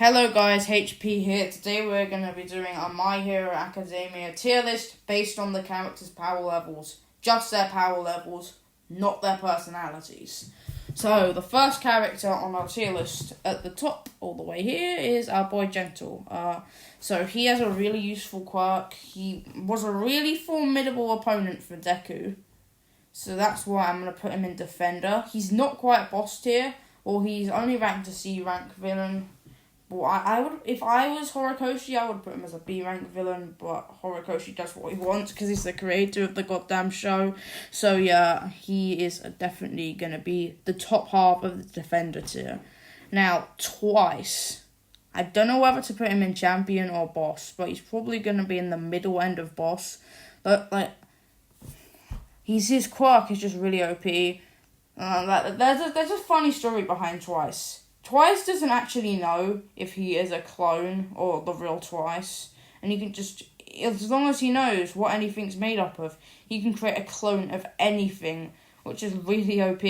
Hello guys, HP here. Today we're going to be doing a My Hero Academia tier list based on the characters' power levels. Just their power levels, not their personalities. So, the first character on our tier list at the top, all the way here, is our boy Gentle. So he has a really useful quirk. He was a really formidable opponent for Deku. So that's why I'm going to put him in Defender. He's not quite boss tier, or he's only ranked a C rank villain. Well, I would, if I was Horikoshi, I would put him as a B rank villain, but Horikoshi does what he wants because he's the creator of the goddamn show. So yeah, he is definitely going to be the top half of the Defender tier. Now, Twice. I don't know whether to put him in Champion or Boss, but he's probably going to be in the middle end of Boss. But, his quirk is just really OP. There's a funny story behind Twice. Twice doesn't actually know if he is a clone or the real Twice. And he can just, as long as he knows what anything's made up of, he can create a clone of anything, which is really OP.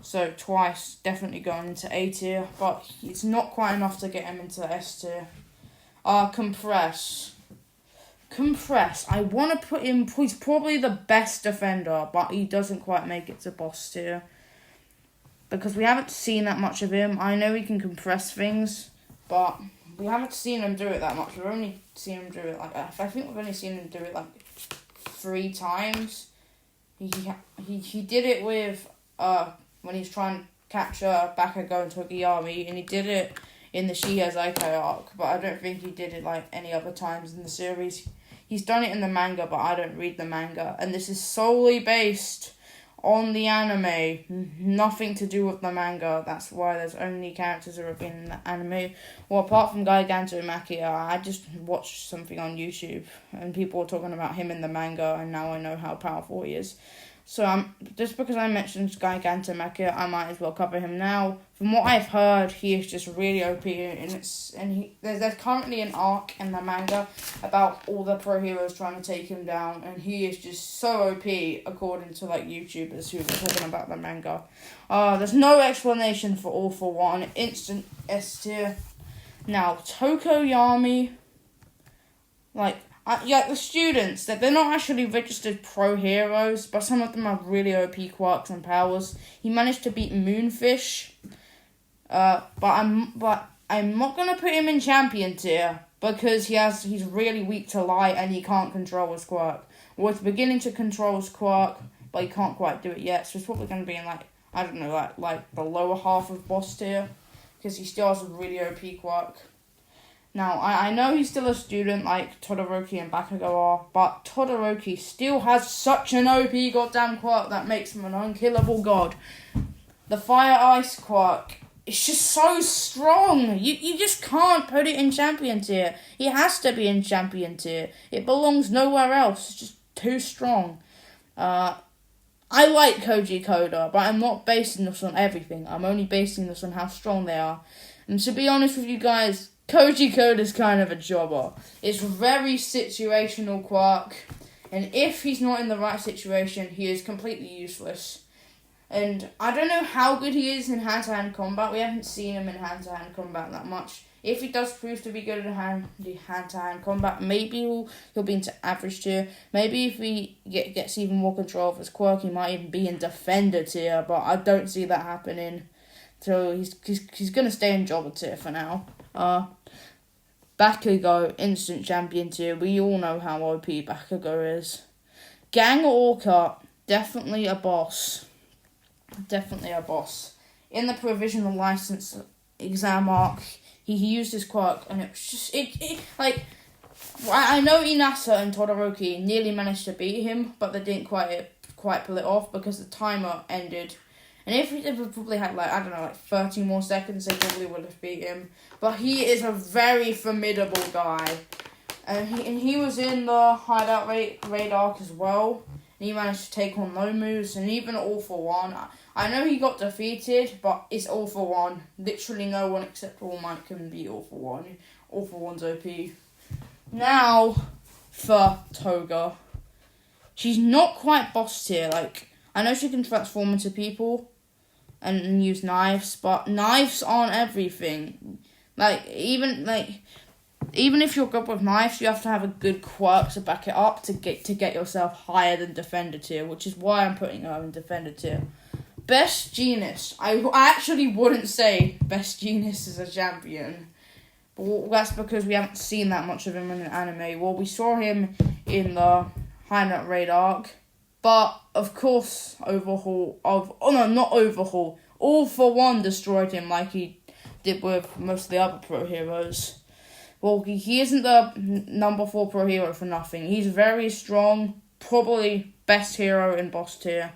So Twice definitely going into A tier, but it's not quite enough to get him into S tier. Compress. I want to put him, he's probably the best defender, but he doesn't quite make it to boss tier. Because we haven't seen that much of him. I know he can compress things, but we haven't seen him do it that much. We've only seen him do it I think we've only seen him do it 3 times. He did it with when he's trying to capture Bakugo and Togiyami, and he did it in the Shihei Zaikai arc, but I don't think he did it any other times in the series. He's done it in the manga, but I don't read the manga, and this is solely based on the anime, nothing to do with the manga. That's why there's only characters that have been in the anime. Well, apart from Gigantomachia, I just watched something on YouTube, and people were talking about him in the manga, and now I know how powerful he is. So just because I mentioned Gigantomachia, I might as well cover him now. From what I've heard, he is just really OP, and there's currently an arc in the manga about all the pro heroes trying to take him down, and he is just so OP according to YouTubers who were talking about the manga. There's no explanation for All For One, instant S tier. Now Tokoyami, the students, they're not actually registered pro heroes, but some of them have really OP quirks and powers. He managed to beat Moonfish, but I'm not gonna put him in champion tier because he's really weak to light and he can't control his quirk. Well, it's beginning to control his quirk, but he can't quite do it yet. So it's probably gonna be in the lower half of boss tier because he still has a really OP quirk. Now, I know he's still a student like Todoroki and Bakugo are, but Todoroki still has such an OP goddamn quirk that makes him an unkillable god. The Fire Ice quirk, it's just so strong. You just can't put it in champion tier. It has to be in champion tier. It belongs nowhere else. It's just too strong. I like Koji Koda, but I'm not basing this on everything. I'm only basing this on how strong they are. And to be honest with you guys, Koji Koda's kind of a jobber. It's very situational quirk, and if he's not in the right situation, he is completely useless. And I don't know how good he is in hand-to-hand combat. We haven't seen him in hand-to-hand combat that much. If he does prove to be good at hand-to-hand combat, maybe he'll be into average tier. Maybe if he gets even more control of his quirk, he might even be in defender tier, but I don't see that happening. So he's gonna stay in jobber tier for now. Bakugo, instant champion tier. We all know how OP Bakugo is. Gang Orca, definitely a boss. In the provisional license exam arc, he used his quirk, and it was just I know Inasa and Todoroki nearly managed to beat him, but they didn't quite pull it off because the timer ended. And if he probably had 30 more seconds, they probably would have beat him. But he is a very formidable guy. And he was in the Hideout raid arc as well. And he managed to take on Lomus and even All For One. I know he got defeated, but it's All For One. Literally no one except All Might can beat All For One. All For One's OP. Now, for Toga. She's not quite boss tier. I know she can transform into people, and use knives, but knives aren't everything. Even if you're good with knives, you have to have a good quirk to back it up to get yourself higher than Defender tier, which is why I'm putting her in Defender tier. Best Genius. I actually wouldn't say Best Genius is a champion. But that's because we haven't seen that much of him in an anime. Well, we saw him in the High Nut Raid arc. But, of course, not Overhaul. All for One destroyed him like he did with most of the other pro heroes. Well, he isn't the number 4 pro hero for nothing. He's very strong, probably best hero in boss tier.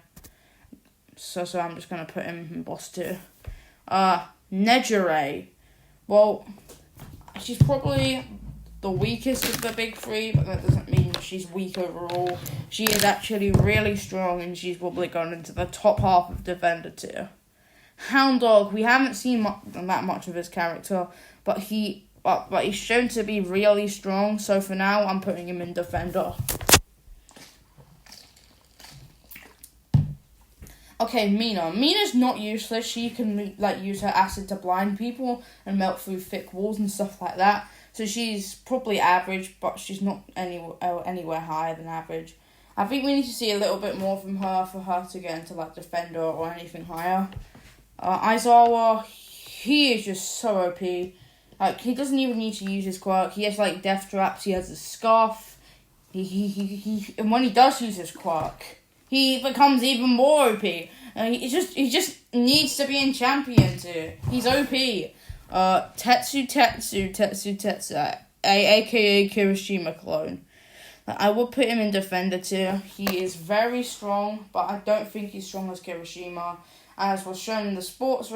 So I'm just going to put him in boss tier. Nejire. Well, she's probably the weakest of the big three, but that doesn't mean she's weak overall. She is actually really strong, and she's probably gone into the top half of Defender tier. Hound Dog, we haven't seen that much of his character, but he's shown to be really strong, so for now, I'm putting him in Defender. Okay, Mina. Mina's not useless. She can use her acid to blind people and melt through thick walls and stuff like that. So she's probably average, but she's not anywhere higher than average. I think we need to see a little bit more from her for her to get into Defender or anything higher. Aizawa, he is just so OP. He doesn't even need to use his quirk. He has death traps. He has a scarf. And when he does use his quirk, he becomes even more OP. He just needs to be in champion too. He's OP. Tetsu, aka Kirishima clone. I would put him in Defender tier. He is very strong, but I don't think he's strong as Kirishima, as was shown in the sports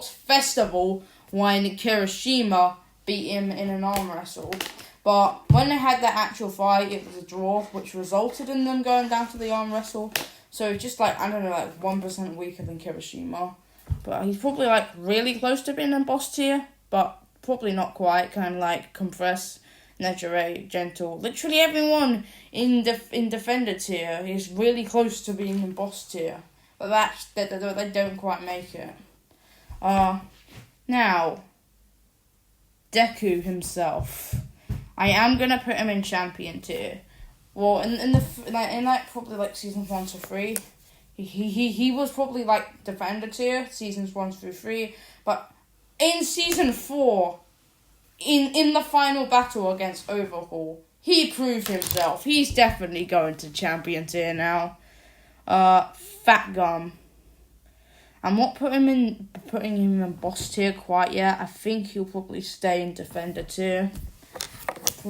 festival when Kirishima beat him in an arm wrestle. But when they had that actual fight, it was a draw, which resulted in them going down to the arm wrestle. So just 1% weaker than Kirishima. But he's probably really close to being in boss tier, but probably not quite. Kind of Compress, Nejire, Gentle. Literally everyone in Defender tier is really close to being in boss tier, but they don't quite make it. Now, Deku himself. I am gonna put him in champion tier. Well, in probably seasons 1 to 3. He was probably Defender tier, seasons 1 through 3, but in season 4, in the final battle against Overhaul, he proved himself. He's definitely going to champion tier now. Fat Gum. I'm not putting him in boss tier quite yet. I think he'll probably stay in Defender tier.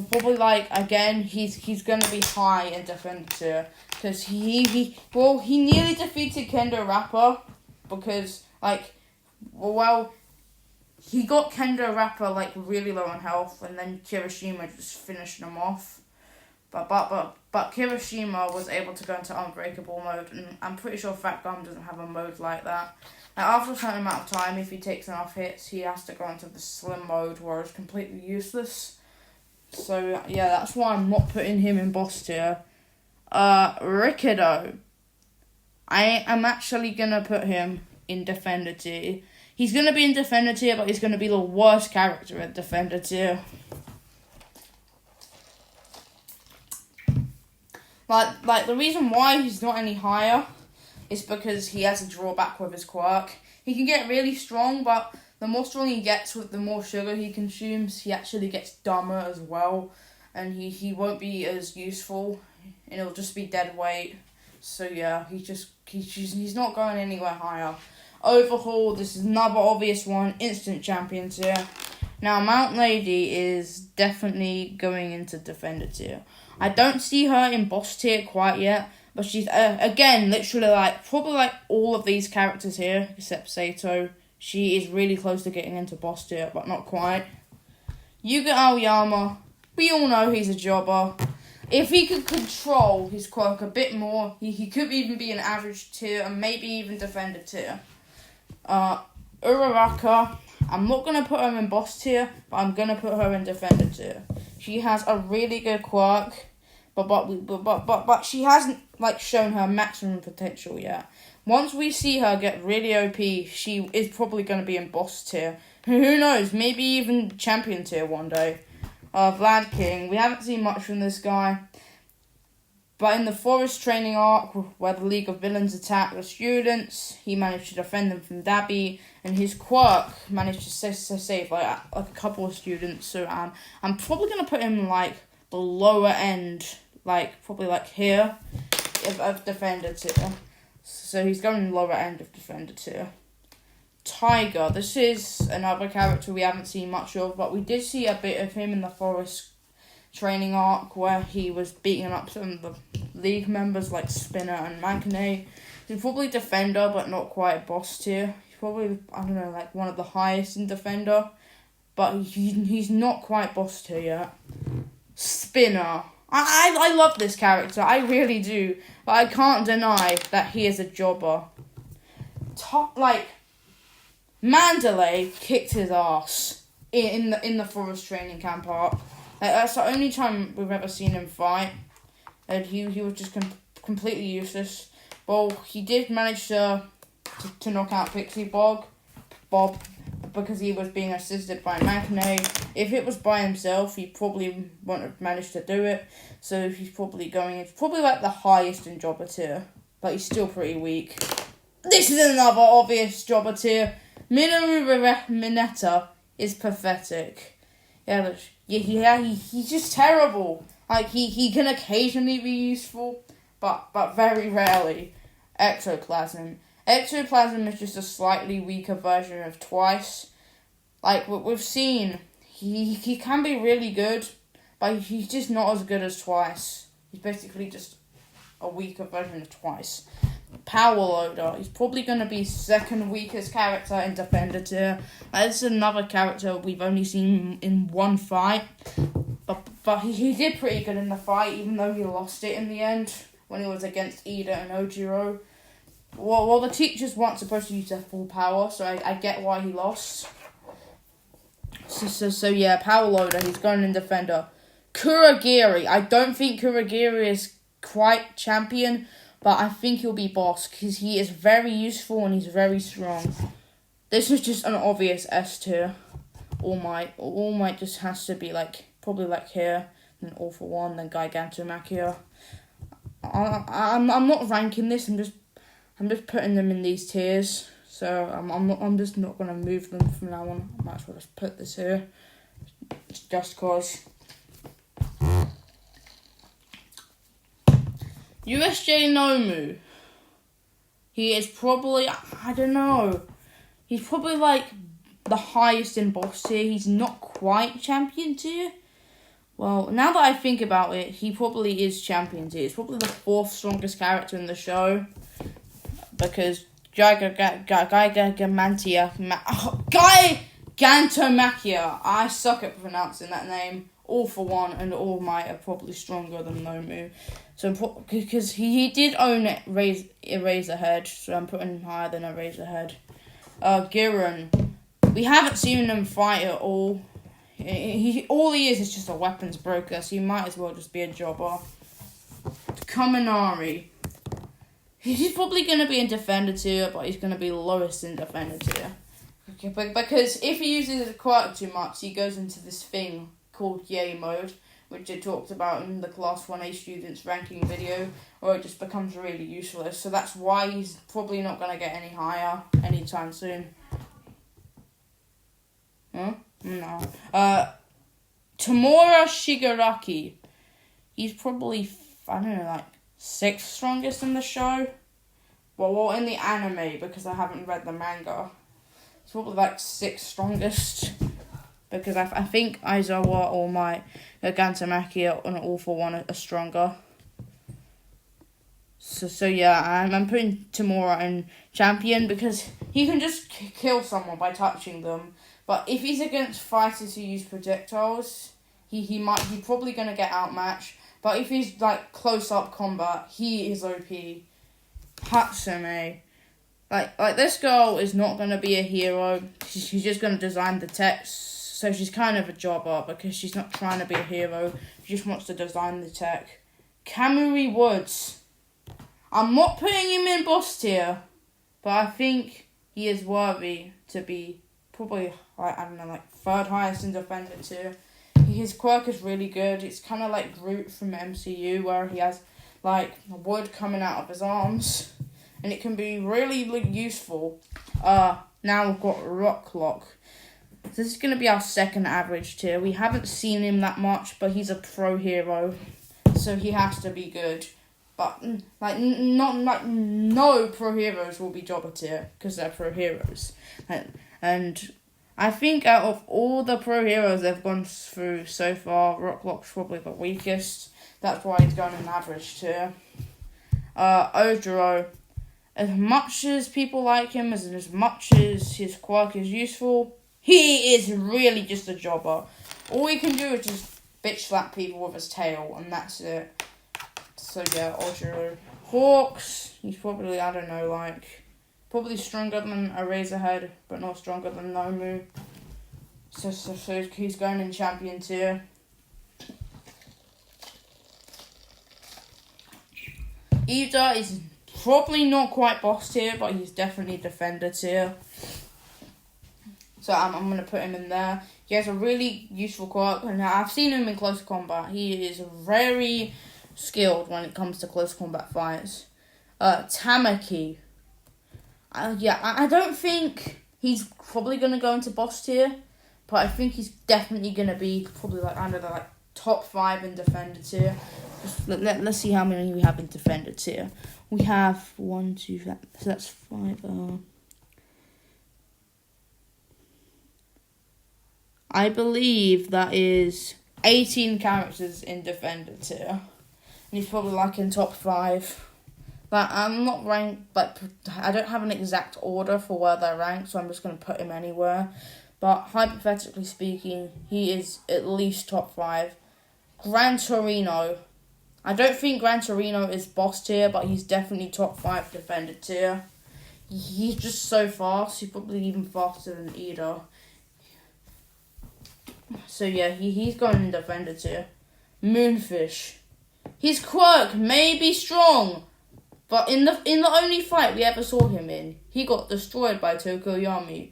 Probably again, he's gonna be high in Defender tier. Because he nearly defeated Kendo Rapper because, he got Kendo Rapper, really low on health, and then Kirishima just finished him off. But Kirishima was able to go into Unbreakable mode, and I'm pretty sure Fat Gum doesn't have a mode like that. After a certain amount of time, if he takes enough hits, he has to go into the Slim mode, where it's completely useless. So, yeah, that's why I'm not putting him in boss tier. Ricciardo. I am actually gonna put him in Defender tier. He's gonna be in Defender tier, but he's gonna be the worst character in Defender tier. The reason why he's not any higher is because he has a drawback with his quirk. He can get really strong, but the more strong he gets with the more sugar he consumes, he actually gets dumber as well, and he won't be as useful, and it'll just be dead weight. So yeah, he's not going anywhere higher. Overhaul, this is another obvious one, instant champion tier. Now, Mount Lady is definitely going into Defender tier. I don't see her in boss tier quite yet, but she's, again, literally probably all of these characters here, except Sato. She is really close to getting into boss tier, but not quite. Yuga Aoyama, we all know he's a jobber. If he could control his quirk a bit more, he could even be an average tier, and maybe even Defender tier. Uraraka, I'm not going to put her in boss tier, but I'm going to put her in Defender tier. She has a really good quirk, but she hasn't shown her maximum potential yet. once we see her get really OP, she is probably going to be in boss tier. Who knows? Maybe even champion tier one day. Vlad King. We haven't seen much from this guy. But in the Forest training arc, where the League of Villains attack the students, he managed to defend them from Dabi, and his quirk managed to save like a couple of students. So I'm probably going to put him like the lower end, like probably like here, of defender tier. So he's going lower end of defender tier. Tiger. This is another character we haven't seen much of, but we did see a bit of him in the Forest training arc where he was beating up some of the league members like Spinner and Magnet. He's probably defender, but not quite boss tier. He's probably, I don't know, like one of the highest in defender, but he's not quite boss tier yet. Spinner. I love this character, I really do, but I can't deny that he is a jobber. Mandalay kicked his ass in the Forest training camp arc. That's the only time we've ever seen him fight, and he was just completely useless. Well, he did manage to knock out Pixie Bob because he was being assisted by Magnet. If it was by himself, he probably wouldn't have managed to do it. So he's probably like the highest in jobber tier, but he's still pretty weak. This is another obvious jobber tier. Minoru Mineta is pathetic. He's just terrible. Like, he can occasionally be useful, but very rarely. Ectoplasm. Ectoplasm is just a slightly weaker version of Twice. Like, what we've seen, he can be really good, but he's just not as good as Twice. He's basically just a weaker version of Twice. Power Loader. He's probably going to be second weakest character in Defender tier. This is another character we've only seen in one fight. But he did pretty good in the fight, even though he lost it in the end when he was against Ida and Ojiro. Well, the teachers weren't supposed to use their full power, so I get why he lost. So yeah, Power Loader. He's going in Defender. Kurogiri. I don't think Kurogiri is quite champion, but I think he'll be boss because he is very useful and he's very strong. This is just an obvious S tier. All Might just has to be probably here, then All For One, then Gigantomachia. I'm not ranking this. I'm just putting them in these tiers. So I'm just not gonna move them from now on. I might as well just put this here, just cause. USJ Nomu. He is probably, I don't know, he's probably the highest in boss tier. He's not quite champion tier. Well, now that I think about it, he probably is champion tier. He's probably the fourth strongest character in the show, because Gigantomachia. I suck at pronouncing that name. All For One and All Might are probably stronger than Nomu. So, because he did own Eraserhead, so I'm putting him higher than Eraserhead. Giran. We haven't seen him fight at all. All he is just a weapons broker, so he might as well just be a jobber. Kaminari. He's probably going to be in Defender tier, but he's going to be lowest in Defender tier. Because if he uses his quirk too much, he goes into this thing called Yay mode, which I talked about in the Class 1A students ranking video, or it just becomes really useless. So that's why he's probably not going to get any higher anytime soon. Huh? No. Tamura Shigaraki. He's probably, I don't know, sixth strongest in the show. Well, in the anime, because I haven't read the manga. He's probably sixth strongest. Because I think Aizawa, All Might, Gigantomachia, and All For One are stronger. So yeah, I'm putting Tamura in champion because he can just kill someone by touching them. But if he's against fighters who use projectiles, he's probably gonna get outmatched. But if he's close up combat, he is OP. Hatsume. This girl is not gonna be a hero. She's just gonna design the text. So she's kind of a jobber because she's not trying to be a hero. She just wants to design the tech. Kamui Woods. I'm not putting him in boss tier. but I think he is worthy to be probably, I don't know, like third highest in defender tier. His quirk is really good. It's kind of like Groot from MCU, where he has like wood coming out of his arms, and it can be really useful. Now we've got Rocklock. This is going to be our second average tier. We haven't seen him that much, but he's a pro hero, so he has to be good. But no pro heroes will be jobber tier because they're pro heroes, and I think out of all the pro heroes they've gone through so far, Rocklock's probably the weakest. That's why he's going in average tier. Ojiro, as much as people like him, as much as his quirk is useful, he is really just a jobber. All he can do is just bitch slap people with his tail, and that's it. So yeah, Ojiro. Hawks, he's probably, I don't know, like, probably stronger than Eraserhead, but not stronger than Nomu. So he's going in champion tier. Ida is probably not quite boss tier, but he's definitely defender tier. So I'm going to put him in there. He has a really useful quirk, and I've seen him in close combat. He is very skilled when it comes to close combat fights. Tamaki. I don't think he's probably going to go into boss tier, but I think he's definitely going to be probably like under the like top 5 in defender tier. Let's see how many we have in defender tier. We have 1, 2, so that's 5. I believe that is 18 characters in defender tier, and he's probably like in top 5. But I'm not ranked, but I don't have an exact order for where they're ranked, so I'm just going to put him anywhere. But hypothetically speaking, he is at least top 5. Gran Torino. I don't think Gran Torino is boss tier, but he's definitely top 5 defender tier. He's just so fast. He's probably even faster than Ida. So yeah, he's going in defender tier. Moonfish. His quirk may be strong, but in the only fight we ever saw him in, he got destroyed by Tokoyami.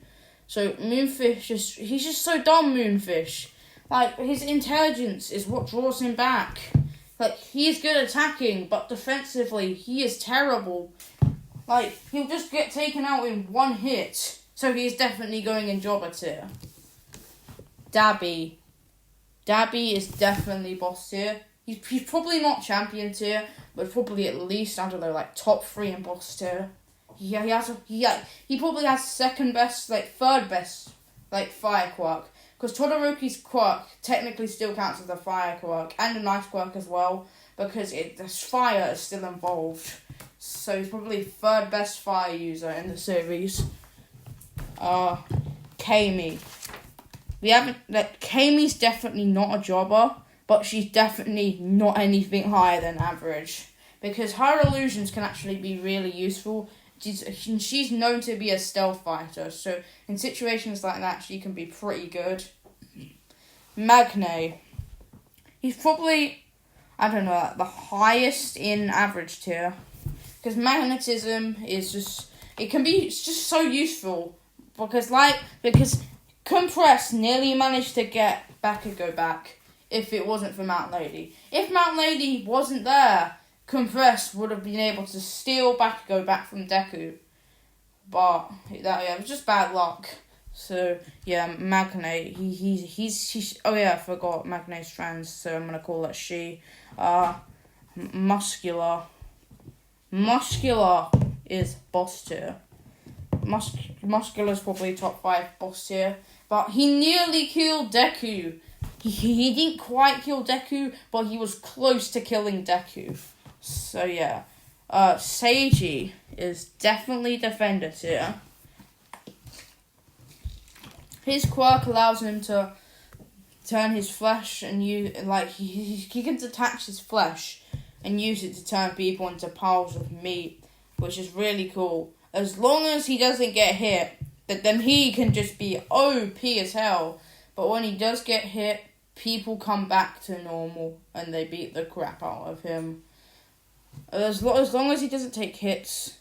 So Moonfish he's just so dumb, Moonfish. Like, his intelligence is what draws him back. Like, he's good attacking, but defensively he is terrible. Like, he'll just get taken out in one hit. So he's definitely going in jobber tier. Dabi. Dabi is definitely boss tier. He's probably not champion tier, but probably at least, I don't know, like top 3 in boss tier. He probably has second best, like third best, like fire quirk. Because Todoroki's quirk technically still counts as a fire quirk and a nice quirk as well, because the fire is still involved. So he's probably third best fire user in the series. Kami. Kami's definitely not a jobber, but she's definitely not anything higher than average. Because her illusions can actually be really useful. She's known to be a stealth fighter, so in situations like that, she can be pretty good. Magne. He's probably, I don't know, the highest in average tier. Because magnetism is just, it's just so useful. Because Compress nearly managed to get Bakugo back if it wasn't for Mount Lady. If Mount Lady wasn't there, Compress would have been able to steal Bakugo back from Deku. But it was just bad luck. So yeah, Magne, he's oh yeah, I forgot Magne's trans, so I'm gonna call that she. Muscular is boss tier. Muscular's probably top 5 boss tier, but he nearly killed Deku. He didn't quite kill Deku, but he was close to killing Deku. So yeah, Seiji is definitely defender tier. His quirk allows him to turn his flesh and he can detach his flesh and use it to turn people into piles of meat, which is really cool. As long as he doesn't get hit, then he can just be OP as hell. But when he does get hit, people come back to normal and they beat the crap out of him. As long as he doesn't take hits,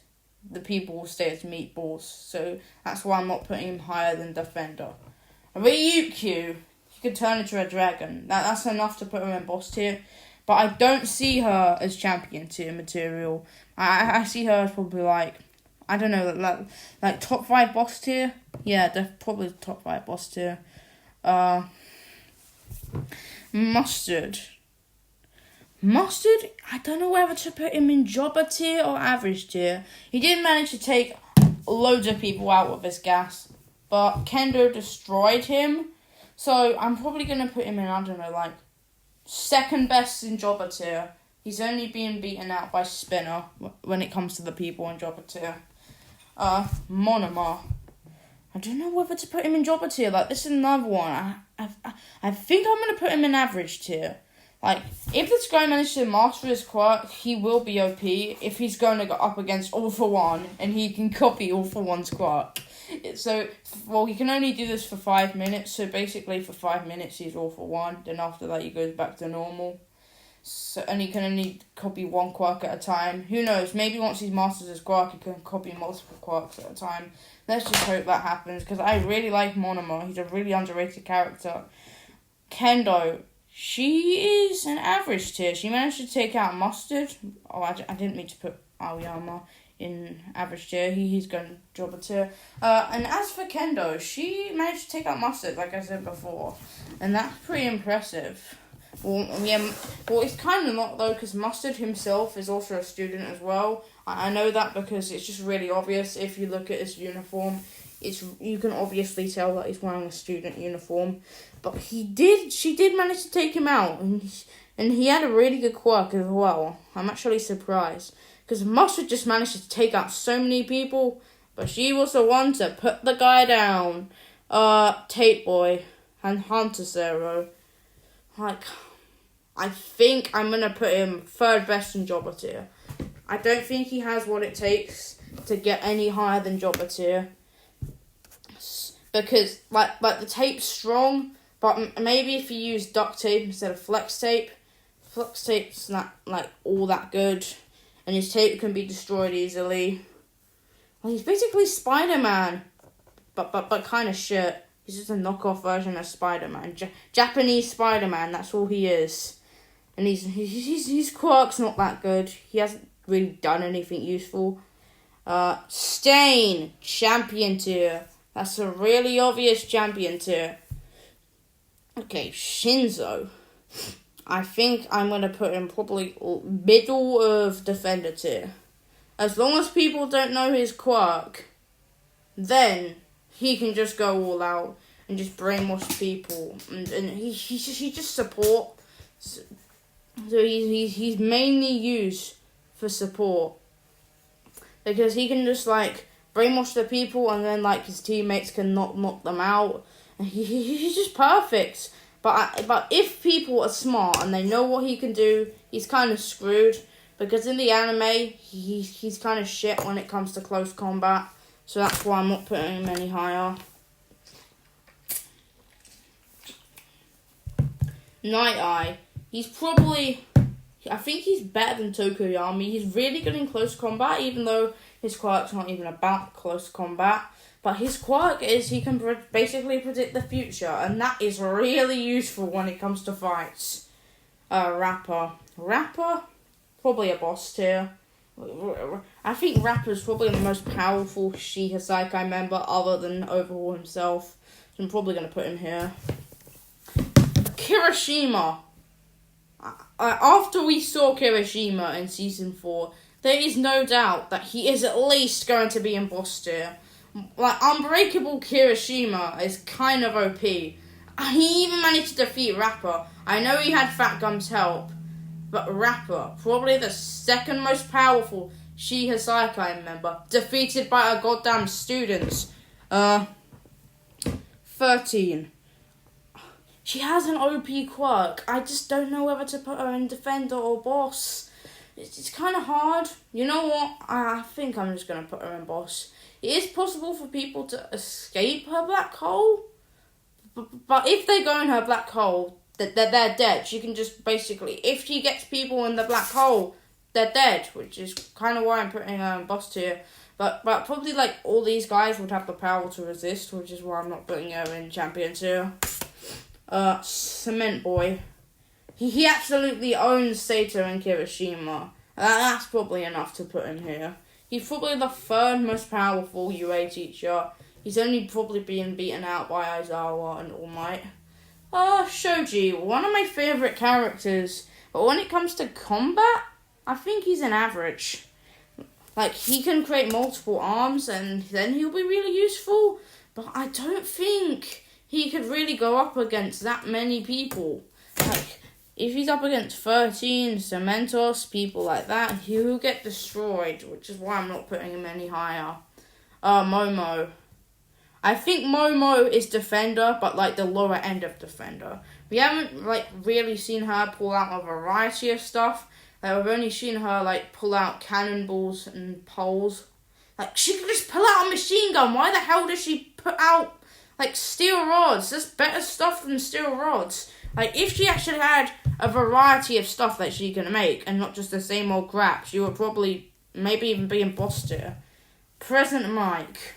the people will stay as meatballs. So that's why I'm not putting him higher than Defender. Ryukyu, he could turn into a dragon. That's enough to put her in boss tier. But I don't see her as champion tier material. I see her as probably like, I don't know, like top 5 boss tier. Yeah, probably top 5 boss tier. Mustard, I don't know whether to put him in jobber tier or average tier. He did manage to take loads of people out with his gas, but Kendo destroyed him. So I'm probably going to put him in, I don't know, like, second best in jobber tier. He's only being beaten out by Spinner when it comes to the people in jobber tier. Monoma, I don't know whether to put him in jobber tier. Like, this is another one. I think I'm going to put him in average tier. Like, if this guy manages to master his quirk, he will be OP if he's going to go up against All For One and he can copy All For One's quirk. So, well, he can only do this for 5 minutes. So, basically, for 5 minutes, he's All For One. Then after that, he goes back to normal. So, and he can only copy one quirk at a time. Who knows? Maybe once he masters his quirk, he can copy multiple quirks at a time. Let's just hope that happens, because I really like Monoma. He's a really underrated character. Kendo, she is an average tier. She managed to take out Mustard. Oh, I didn't mean to put Aoyama in average tier. He's going to drop a tier. And as for Kendo, she managed to take out Mustard, like I said before. And that's pretty impressive. Well, it's kind of not, though, because Mustard himself is also a student as well. I know that because it's just really obvious if you look at his uniform. You can obviously tell that he's wearing a student uniform. But she did manage to take him out. And he had a really good quirk as well. I'm actually surprised. Because Mustard just managed to take out so many people. But she was the one to put the guy down. Tate Boy and Hunter Zero. Like, I think I'm going to put him third best in jobber tier. I don't think he has what it takes to get any higher than jobber tier. Because, like the tape's strong, but maybe if you use duct tape instead of flex tape's not, like, all that good. And his tape can be destroyed easily. Well, he's basically Spider-Man, but kind of shit. He's just a knockoff version of Spider-Man. Japanese Spider-Man, that's all he is. And his quirk's not that good. He hasn't really done anything useful. Stain, champion tier. That's a really obvious champion tier. Okay, Shinzo. I think I'm going to put him probably middle of defender tier. As long as people don't know his quirk, then he can just go all out and just brainwash people. And he just support. So he's mainly used for support. Because he can just, like, brainwash the people and then, like, his teammates can knock them out. And he's just perfect. But if people are smart and they know what he can do, he's kind of screwed. Because in the anime, he's kind of shit when it comes to close combat. So that's why I'm not putting him any higher. Night Eye. He's probably... I think he's better than Tokoyami. He's really good in close combat, even though his quirk's not even about close combat. But his quirk is he can basically predict the future, and that is really useful when it comes to fights. Rapper, probably a boss tier. I think Rapper's probably the most powerful Shihei Saikai member other than Overhaul himself. So I'm probably going to put him here. Kirishima. After we saw Kirishima in Season 4, there is no doubt that he is at least going to be in boss tier. Like, Unbreakable Kirishima is kind of OP. He even managed to defeat Rapper. I know he had Fat Gum's help, but Rapper, probably the second most powerful Shihei Saikai member, defeated by a goddamn student. 13. She has an OP quirk. I just don't know whether to put her in defender or boss. It's kind of hard. You know what? I think I'm just going to put her in boss. It is possible for people to escape her black hole. But if they go in her black hole, they're dead. She can just basically... If she gets people in the black hole, they're dead. Which is kind of why I'm putting her in boss tier. But probably like all these guys would have the power to resist, which is why I'm not putting her in Champion 2. Cement Boy. He absolutely owns Sato and Kirishima. That's probably enough to put in here. He's probably the third most powerful UA teacher. He's only probably being beaten out by Aizawa and All Might. Shoji, one of my favourite characters. But when it comes to combat, I think he's an average. Like, he can create multiple arms and then he'll be really useful. But I don't think he could really go up against that many people. Like, if he's up against 13 Cementos, people like that, he'll get destroyed, which is why I'm not putting him any higher. Momo. I think Momo is Defender, but like the lower end of Defender. We haven't like really seen her pull out a variety of stuff. Like, we've only seen her like pull out cannonballs and poles. Like, she could just pull out a machine gun. Why the hell does she put out like steel rods? That's better stuff than steel rods. Like, if she actually had a variety of stuff that she can make and not just the same old crap, she would probably maybe even be in boss tier. Present Mike.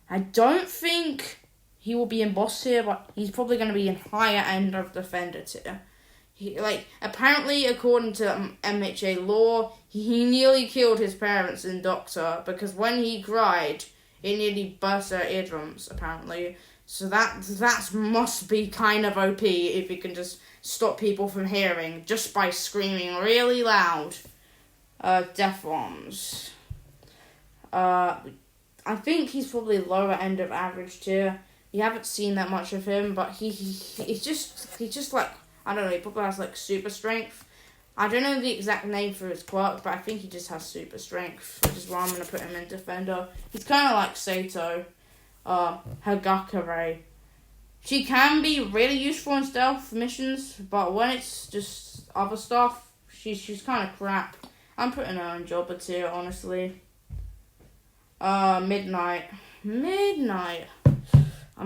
I don't think he will be in boss tier, but he's probably going to be in higher end of Defender tier. Apparently, according to MHA lore, he nearly killed his parents in Doctor because when he cried, it nearly burst their eardrums, apparently. So that must be kind of OP if he can just stop people from hearing just by screaming really loud. Death Bombs. I think he's probably lower end of average tier. You haven't seen that much of him, but he's just like, I don't know, he probably has like super strength. I don't know the exact name for his quirk, but I think he just has super strength, which is why I'm going to put him in Defender. He's kind of like Sato. Hagakure. She can be really useful in stealth missions, but when it's just other stuff, she's kind of crap. I'm putting her in Jobber tier, honestly. Midnight. I'm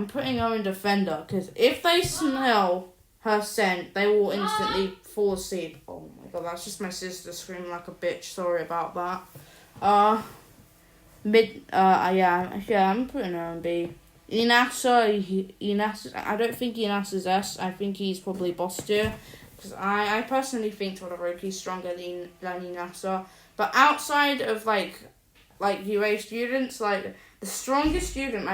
putting her in Defender, because if they smell her scent, they will instantly fall asleep. Oh my god, that's just my sister screaming like a bitch. Sorry about that. I'm putting her in B. Inasa, I don't think Inasa's S. I think he's probably boss tier. Because I personally think Todoroki's stronger than Inasa. But outside of like UA students, like the strongest student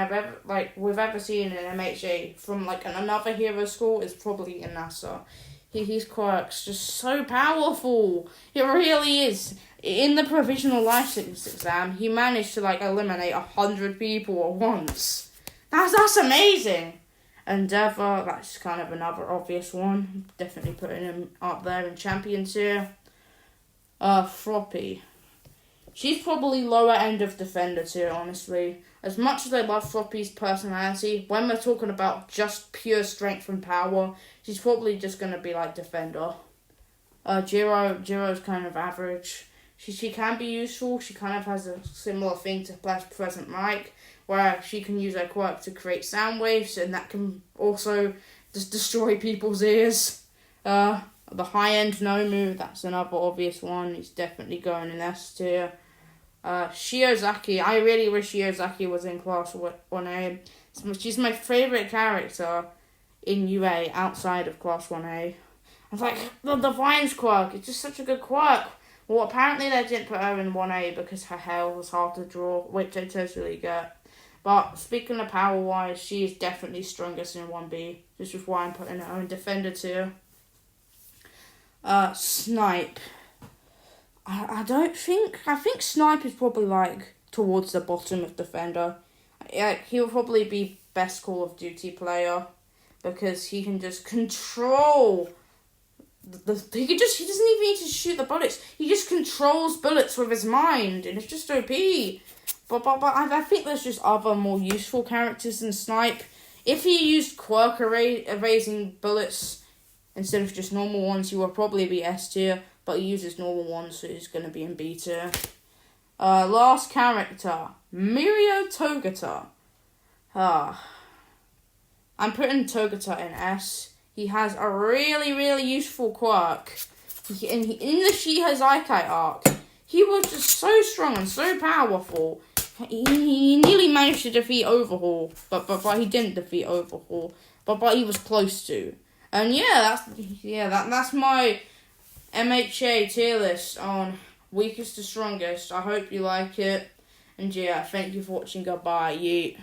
we've ever seen in MHA from like another hero school is probably Inasa. His quirk's just so powerful. It really is. In the provisional license exam, he managed to like eliminate 100 people at once. That's amazing. Endeavour, that's kind of another obvious one. Definitely putting him up there in Champion tier. Floppy. She's probably lower end of Defender tier, honestly. As much as I love Floppy's personality, when we're talking about just pure strength and power, she's probably just going to be like Defender. Jiro's kind of average. She can be useful. She kind of has a similar thing to Present Mike, where she can use her quirk to create sound waves, and that can also just destroy people's ears. The high-end Nomu, that's another obvious one. He's definitely going in S tier. Shiozaki, I really wish Shiozaki was in Class 1A. She's my favourite character in UA outside of Class 1A. I was like, the Divine's quirk, it's just such a good quirk. Well, apparently they didn't put her in 1A because her hair was hard to draw, which I totally get. But speaking of power-wise, she is definitely strongest in 1B. This is why I'm putting her in Defender tier. Snipe. I think Snipe is probably like towards the bottom of Defender. Yeah, he'll probably be best Call of Duty player because he can just control he doesn't even need to shoot the bullets. He just controls bullets with his mind, and it's just OP. But I think there's just other more useful characters than Snipe. If he used quirk erasing bullets instead of just normal ones, he will probably be S tier. But he uses normal ones, so he's going to be in B tier. Last character, Mirio Togata. I'm putting Togata in S. He has a really, really useful quirk. In the Shihazaikai arc, he was just so strong and so powerful. He nearly managed to defeat Overhaul, but he didn't defeat Overhaul. But he was close to. And that's my MHA tier list on weakest to strongest. I hope you like it. And yeah, thank you for watching. Goodbye. Yeet.